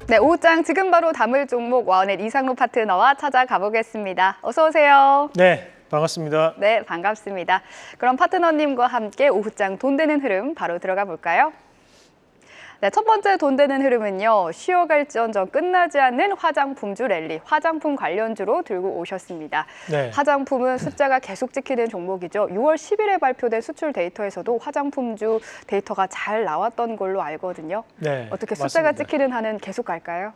네, 오후장 지금 바로 담을 종목 와우넷 이상로 파트너와 찾아가 보겠습니다. 어서 오세요. 네, 반갑습니다. 네, 반갑습니다. 그럼 파트너님과 함께 오후장 돈 되는 흐름 바로 들어가 볼까요? 네, 첫 번째 돈 되는 흐름은요. 쉬어갈지언정 끝나지 않는 화장품주 랠리, 화장품 관련주로 들고 오셨습니다. 네. 화장품은 숫자가 계속 찍히는 종목이죠. 6월 10일에 발표된 수출 데이터에서도 화장품주 데이터가 잘 나왔던 걸로 알거든요. 네, 어떻게 숫자가 맞습니다. 찍히는 한은 계속 갈까요?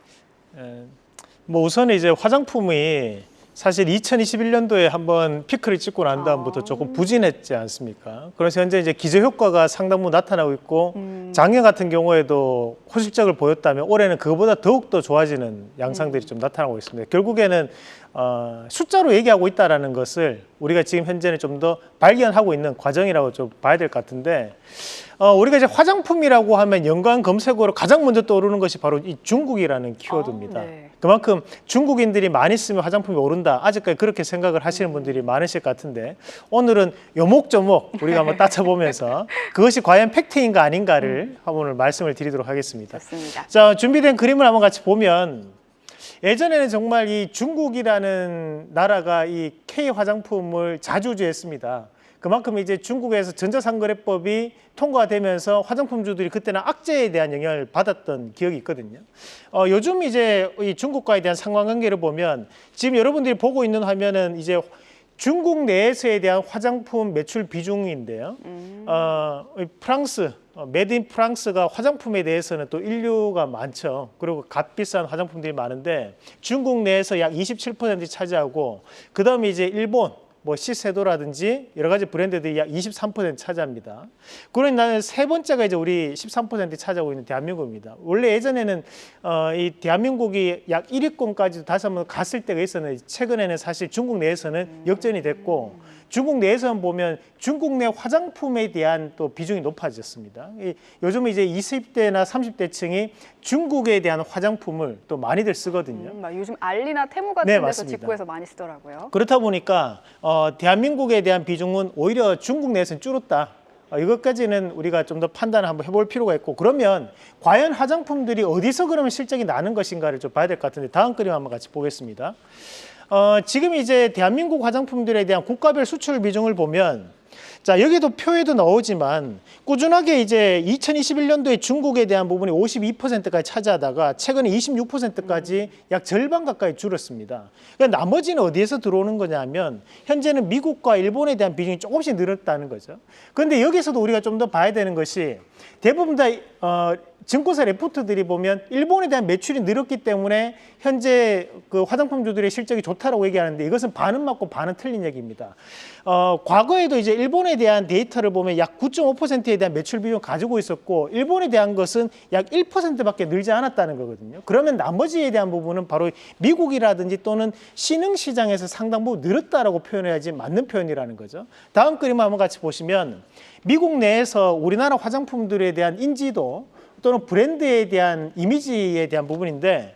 뭐 우선 이제 화장품이 사실 2021년도에 한번 피크를 찍고 난 다음부터 조금 부진했지 않습니까? 그래서 현재 이제 기저 효과가 상당 부분 나타나고 있고 작년 같은 경우에도 호실적을 보였다면 올해는 그거보다 더욱더 좋아지는 양상들이 좀 나타나고 있습니다. 결국에는 숫자로 얘기하고 있다는 것을 우리가 지금 현재는 좀 더 발견하고 있는 과정이라고 좀 봐야 될 것 같은데 우리가 이제 화장품이라고 하면 연관 검색어로 가장 먼저 떠오르는 것이 바로 이 중국이라는 키워드입니다. 네. 그만큼 중국인들이 많이 쓰면 화장품이 오른다. 아직까지 그렇게 생각을 하시는 분들이 많으실 것 같은데 오늘은 요목조목 우리가 한번 따져보면서 그것이 과연 팩트인가 아닌가를 한번 말씀을 드리도록 하겠습니다. 좋습니다. 자, 준비된 그림을 한번 같이 보면 예전에는 정말 이 중국이라는 나라가 이 K 화장품을 자주제했습니다. 그만큼 이제 중국에서 전자상거래법이 통과되면서 화장품주들이 그때는 악재에 대한 영향을 받았던 기억이 있거든요. 요즘 이제 이 중국과에 대한 상관관계를 보면 지금 여러분들이 보고 있는 화면은 이제 중국 내에서에 대한 화장품 매출 비중인데요. 프랑스, 메드 인 프랑스가 화장품에 대해서는 또 인류가 많죠. 그리고 값비싼 화장품들이 많은데 중국 내에서 약 27% 차지하고 그다음에 이제 일본, 뭐 시세도라든지 여러 가지 브랜드들이 약 23% 차지합니다. 그러니 나는 세 번째가 이제 우리 13% 차지하고 있는 대한민국입니다. 원래 예전에는 이 대한민국이 약 1위권까지도 다시 한번 갔을 때가 있었는데 최근에는 사실 중국 내에서는 역전이 됐고 중국 내에서는 보면 중국 내 화장품에 대한 또 비중이 높아졌습니다. 요즘은 이제 20대나 30대층이 중국에 대한 화장품을 또 많이들 쓰거든요. 요즘 알리나 테무 같은 네, 데서 맞습니다. 직구해서 많이 쓰더라고요. 그렇다 보니까 대한민국에 대한 비중은 오히려 중국 내에서는 줄었다. 이것까지는 우리가 좀 더 판단을 한번 해볼 필요가 있고 그러면 과연 화장품들이 어디서 그러면 실적이 나는 것인가를 좀 봐야 될 것 같은데 다음 그림 한번 같이 보겠습니다. 지금 이제 대한민국 화장품들에 대한 국가별 수출 비중을 보면 자, 여기도 표에도 나오지만 꾸준하게 이제 2021년도에 중국에 대한 부분이 52%까지 차지하다가 최근에 26%까지 약 절반 가까이 줄었습니다. 그러니까 나머지는 어디에서 들어오는 거냐면 현재는 미국과 일본에 대한 비중이 조금씩 늘었다는 거죠. 그런데 여기서도 우리가 좀 더 봐야 되는 것이 대부분 다 증권사 레포트들이 보면 일본에 대한 매출이 늘었기 때문에 현재 그 화장품주들의 실적이 좋다라고 얘기하는데 이것은 반은 맞고 반은 틀린 얘기입니다. 과거에도 이제 일본에 대한 데이터를 보면 약 9.5%에 대한 매출 비중을 가지고 있었고 일본에 대한 것은 약 1%밖에 늘지 않았다는 거거든요. 그러면 나머지에 대한 부분은 바로 미국이라든지 또는 신흥시장에서 상당 부분 늘었다라고 표현해야지 맞는 표현이라는 거죠. 다음 그림 한번 같이 보시면 미국 내에서 우리나라 화장품들에 대한 인지도 또는 브랜드에 대한 이미지에 대한 부분인데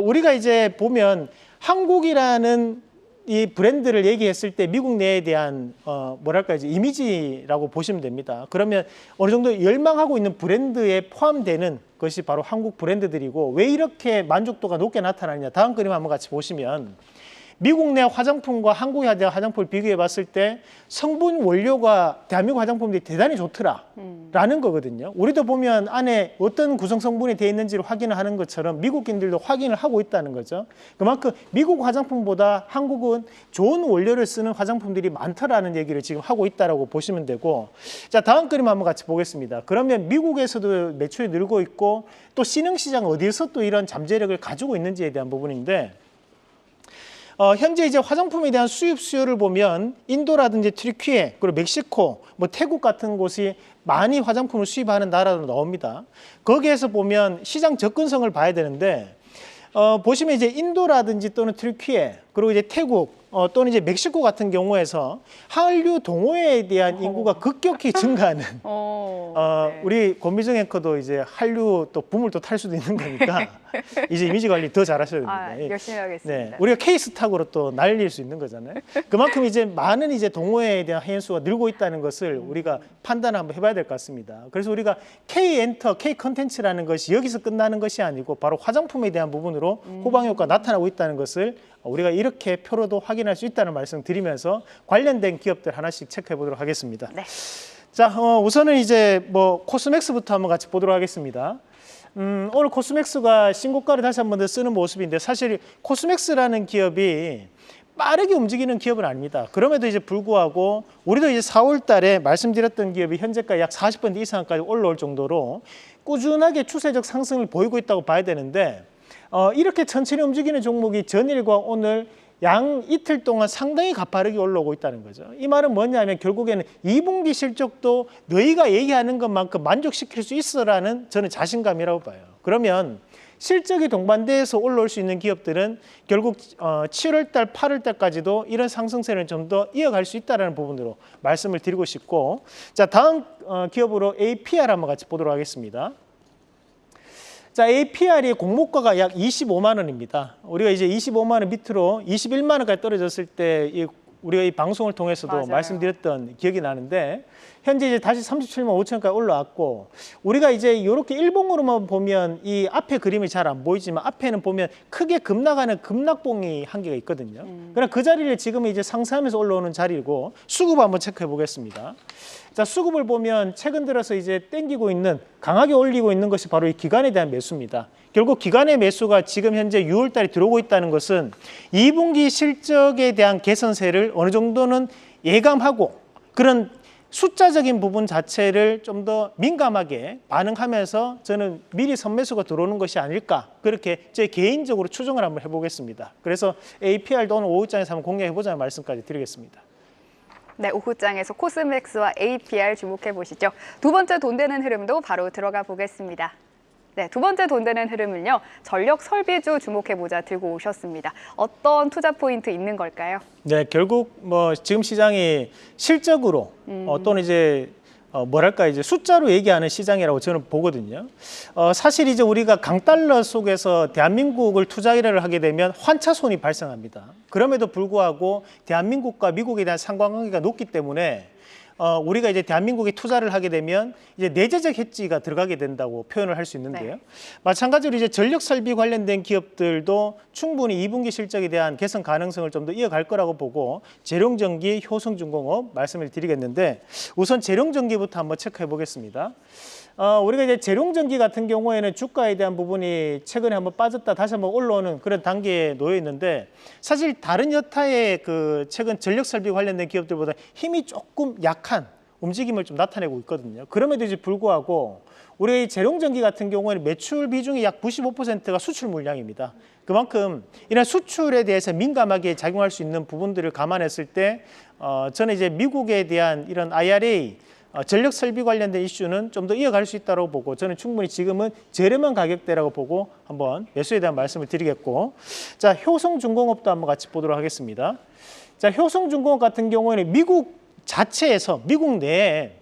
우리가 이제 보면 한국이라는 이 브랜드를 얘기했을 때 미국 내에 대한 뭐랄까 이제 이미지라고 보시면 됩니다. 그러면 어느 정도 열망하고 있는 브랜드에 포함되는 것이 바로 한국 브랜드들이고 왜 이렇게 만족도가 높게 나타나느냐. 다음 그림 한번 같이 보시면 미국 내 화장품과 한국에 대한 화장품을 비교해 봤을 때 성분 원료가 대한민국 화장품들이 대단히 좋더라라는 거거든요. 우리도 보면 안에 어떤 구성 성분이 되어 있는지를 확인을 하는 것처럼 미국인들도 확인을 하고 있다는 거죠. 그만큼 미국 화장품보다 한국은 좋은 원료를 쓰는 화장품들이 많다라는 얘기를 지금 하고 있다라고 보시면 되고 자, 다음 그림 한번 같이 보겠습니다. 그러면 미국에서도 매출이 늘고 있고 또 신흥시장 어디에서 또 이런 잠재력을 가지고 있는지에 대한 부분인데 현재 이제 화장품에 대한 수입 수요를 보면 인도라든지 튀르키예 그리고 멕시코, 뭐 태국 같은 곳이 많이 화장품을 수입하는 나라로 나옵니다. 거기에서 보면 시장 접근성을 봐야 되는데 보시면 이제 인도라든지 또는 튀르키예 그리고 이제 태국 또는 이제 멕시코 같은 경우에서 한류 동호회에 대한 인구가 급격히 증가하는 네. 우리 권미정 앵커도 이제 한류 또 붐을 또 탈 수도 있는 거니까 이제 이미지 관리 더 잘하셔야 됩니다. 열심히 하겠습니다. 네, 우리가 케이스탁으로 또 날릴 수 있는 거잖아요. 그만큼 이제 많은 이제 동호회에 대한 회원수가 늘고 있다는 것을 우리가 판단을 한번 해봐야 될 것 같습니다. 그래서 우리가 K 엔터, K 컨텐츠라는 것이 여기서 끝나는 것이 아니고 바로 화장품에 대한 부분으로 호방 효과가 나타나고 있다는 것을 우리가 이렇게 표로도 확인할 수 있다는 말씀 드리면서 관련된 기업들 하나씩 체크해 보도록 하겠습니다. 네. 자, 우선은 이제 뭐 코스맥스부터 한번 같이 보도록 하겠습니다. 오늘 코스맥스가 신고가를 다시 한번 더 쓰는 모습인데 사실 코스맥스라는 기업이 빠르게 움직이는 기업은 아닙니다. 그럼에도 이제 불구하고 우리도 이제 4월 달에 말씀드렸던 기업이 현재까지 약 40% 이상까지 올라올 정도로 꾸준하게 추세적 상승을 보이고 있다고 봐야 되는데 이렇게 천천히 움직이는 종목이 전일과 오늘 양 이틀 동안 상당히 가파르게 올라오고 있다는 거죠. 이 말은 뭐냐면 결국에는 2분기 실적도 너희가 얘기하는 것만큼 만족시킬 수 있어라는 저는 자신감이라고 봐요. 그러면 실적이 동반돼서 올라올 수 있는 기업들은 결국 7월 달, 8월 달까지도 이런 상승세를 좀 더 이어갈 수 있다는 부분으로 말씀을 드리고 싶고, 자, 다음 기업으로 APR 한번 같이 보도록 하겠습니다. 자, APR이 공모가가 약 25만 원입니다. 우리가 이제 25만 원 밑으로 21만 원까지 떨어졌을 때 우리가 이 방송을 통해서도 맞아요. 말씀드렸던 기억이 나는데 현재 이제 다시 37만 5천까지 올라왔고 우리가 이제 이렇게 일봉으로만 보면 이 앞에 그림이 잘 안 보이지만 앞에는 보면 크게 급락하는 급락봉이 한 개가 있거든요. 그럼 그 자리를 지금 이제 상승하면서 올라오는 자리고 수급 한번 체크해 보겠습니다. 자, 수급을 보면 최근 들어서 이제 땡기고 있는 강하게 올리고 있는 것이 바로 이 기관에 대한 매수입니다. 결국 기관의 매수가 지금 현재 6월 달에 들어오고 있다는 것은 2분기 실적에 대한 개선세를 어느 정도는 예감하고 그런 숫자적인 부분 자체를 좀 더 민감하게 반응하면서 저는 미리 선매수가 들어오는 것이 아닐까 그렇게 제 개인적으로 추정을 한번 해보겠습니다. 그래서 APR도 오늘 오후장에서 한번 공략해보자는 말씀까지 드리겠습니다. 네, 오후장에서 코스맥스와 APR 주목해 보시죠. 두 번째 돈 되는 흐름도 바로 들어가 보겠습니다. 네, 두 번째 돈 되는 흐름은요. 전력 설비주 주목해 보자 들고 오셨습니다. 어떤 투자 포인트 있는 걸까요? 네, 결국 뭐 지금 시장이 실적으로 또는 이제 뭐랄까 이제 숫자로 얘기하는 시장이라고 저는 보거든요. 사실 이제 우리가 강달러 속에서 대한민국을 투자 일을 하게 되면 환차손이 발생합니다. 그럼에도 불구하고 대한민국과 미국에 대한 상관관계가 높기 때문에 우리가 이제 대한민국에 투자를 하게 되면 이제 내재적 해지가 들어가게 된다고 표현을 할 수 있는데요. 네. 마찬가지로 이제 전력 설비 관련된 기업들도 충분히 2분기 실적에 대한 개선 가능성을 좀 더 이어갈 거라고 보고 재룡전기, 효성중공업 말씀을 드리겠는데 우선 재룡전기부터 한번 체크해 보겠습니다. 우리가 이제 재룡전기 같은 경우에는 주가에 대한 부분이 최근에 한번 빠졌다 다시 한번 올라오는 그런 단계에 놓여 있는데 사실 다른 여타의 그 최근 전력 설비 관련된 기업들보다 힘이 조금 약한 움직임을 좀 나타내고 있거든요. 그럼에도 이제 불구하고 우리 재룡전기 같은 경우에는 매출 비중이 약 95%가 수출 물량입니다. 그만큼 이런 수출에 대해서 민감하게 작용할 수 있는 부분들을 감안했을 때 저는 이제 미국에 대한 이런 IRA 전력 설비 관련된 이슈는 좀 더 이어갈 수 있다고 보고 저는 충분히 지금은 저렴한 가격대라고 보고 한번 매수에 대한 말씀을 드리겠고, 자, 효성중공업도 한번 같이 보도록 하겠습니다. 자, 효성중공업 같은 경우에는 미국 자체에서 미국 내에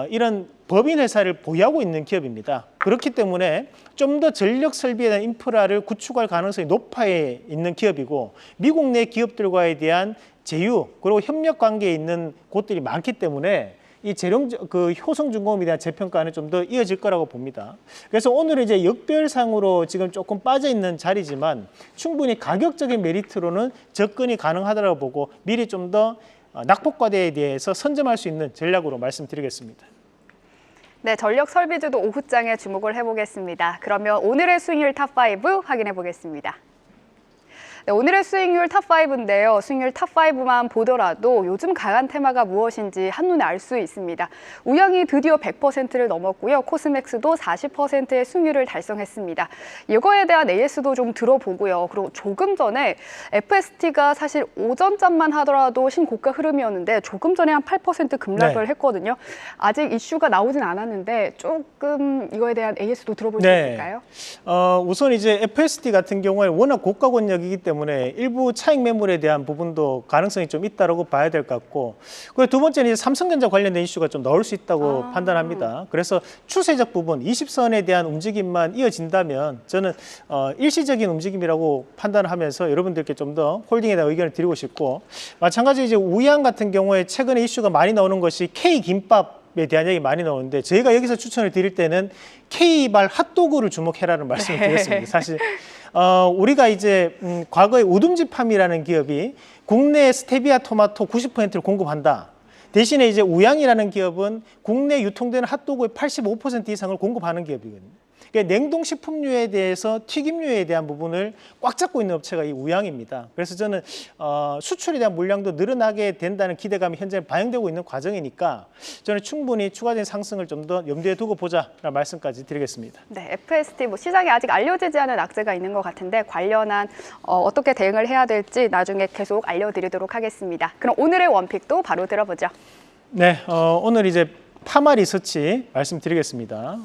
이런 법인 회사를 보유하고 있는 기업입니다. 그렇기 때문에 좀 더 전력 설비에 대한 인프라를 구축할 가능성이 높아 있는 기업이고 미국 내 기업들과에 대한 제휴 그리고 협력 관계에 있는 곳들이 많기 때문에 이 효성중공업에 대한 재평가는 좀 더 이어질 거라고 봅니다. 그래서 오늘은 이제 역별상으로 지금 조금 빠져 있는 자리지만 충분히 가격적인 메리트로는 접근이 가능하다고 보고 미리 좀 더 낙폭과대에 대해서 선점할 수 있는 전략으로 말씀드리겠습니다. 네, 전력 설비주도 오후장에 주목을 해보겠습니다. 그러면 오늘의 수익률 탑5 확인해 보겠습니다. 네, 오늘의 수익률 탑5인데요. 수익률 탑5만 보더라도 요즘 강한 테마가 무엇인지 한눈에 알 수 있습니다. 우영이 드디어 100%를 넘었고요. 코스맥스도 40%의 수익률을 달성했습니다. 이거에 대한 AS도 좀 들어보고요. 그리고 조금 전에 FST가 사실 오전장만 하더라도 신고가 흐름이었는데 조금 전에 한 8% 급락을 했거든요. 아직 이슈가 나오진 않았는데 조금 이거에 대한 AS도 들어볼 수 있을까요? 우선 이제 FST 같은 경우에 워낙 고가 권역이기 때문에 때문에 일부 차익 매물에 대한 부분도 가능성이 좀 있다고 봐야 될 것 같고, 그리고 두 번째는 이제 삼성전자 관련된 이슈가 좀 나올 수 있다고 판단합니다. 그래서 추세적 부분 20선에 대한 움직임만 이어진다면 저는 일시적인 움직임이라고 판단하면서 여러분들께 좀 더 홀딩에 대한 의견을 드리고 싶고, 마찬가지로 이제 우양 같은 경우에 최근에 이슈가 많이 나오는 것이 K김밥에 대한 얘기 많이 나오는데, 저희가 여기서 추천을 드릴 때는 K발 핫도그를 주목해라는 말씀을 드렸습니다. 사실 우리가 이제 과거에 우둠지팜이라는 기업이 국내 스테비아 토마토 90%를 공급한다. 대신에 이제 우양이라는 기업은 국내 유통되는 핫도그의 85% 이상을 공급하는 기업이거든요. 그러니까 냉동식품류에 대해서 튀김류에 대한 부분을 꽉 잡고 있는 업체가 이 우양입니다. 그래서 저는 수출에 대한 물량도 늘어나게 된다는 기대감이 현재 반영되고 있는 과정이니까 저는 충분히 추가적인 상승을 좀 더 염두에 두고 보자라는 말씀까지 드리겠습니다. 네, FST 시장에 아직 알려지지 않은 악재가 있는 것 같은데 관련한 어떻게 대응을 해야 될지 나중에 계속 알려드리도록 하겠습니다. 그럼 오늘의 원픽도 바로 들어보죠. 네, 오늘 이제 파마 리서치 말씀드리겠습니다.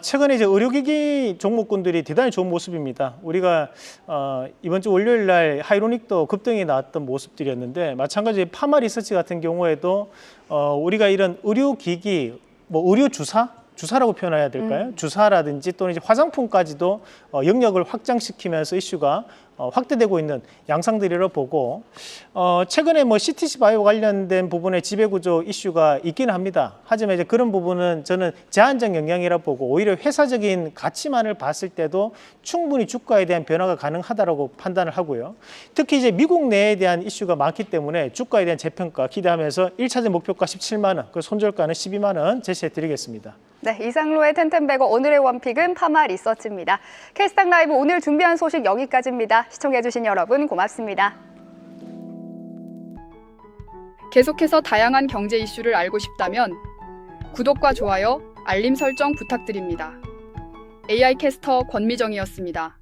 최근에 이제 의료기기 종목군들이 대단히 좋은 모습입니다. 우리가 이번 주 월요일 날 하이로닉도 급등이 나왔던 모습들이었는데, 마찬가지 파마 리서치 같은 경우에도 우리가 이런 의료기기, 의료 주사라고 표현해야 될까요? 주사라든지 또는 이제 화장품까지도 영역을 확장시키면서 이슈가 확대되고 있는 양상들이라 보고, 최근에 CTC 바이오 관련된 부분에 지배구조 이슈가 있기는 합니다. 하지만 이제 그런 부분은 저는 제한적 영향이라 보고, 오히려 회사적인 가치만을 봤을 때도 충분히 주가에 대한 변화가 가능하다라고 판단을 하고요. 특히 이제 미국 내에 대한 이슈가 많기 때문에 주가에 대한 재평가 기대하면서 1차적 목표가 17만 원, 그 손절가는 12만 원 제시해 드리겠습니다. 네, 이상로의 텐텐베거 오늘의 원픽은 파마 리서치입니다. K스탁 라이브 오늘 준비한 소식 여기까지입니다. 시청해주신 여러분 고맙습니다. 계속해서 다양한 경제 이슈를 알고 싶다면 구독과 좋아요, 알림 설정 부탁드립니다. AI 캐스터 권미정이었습니다.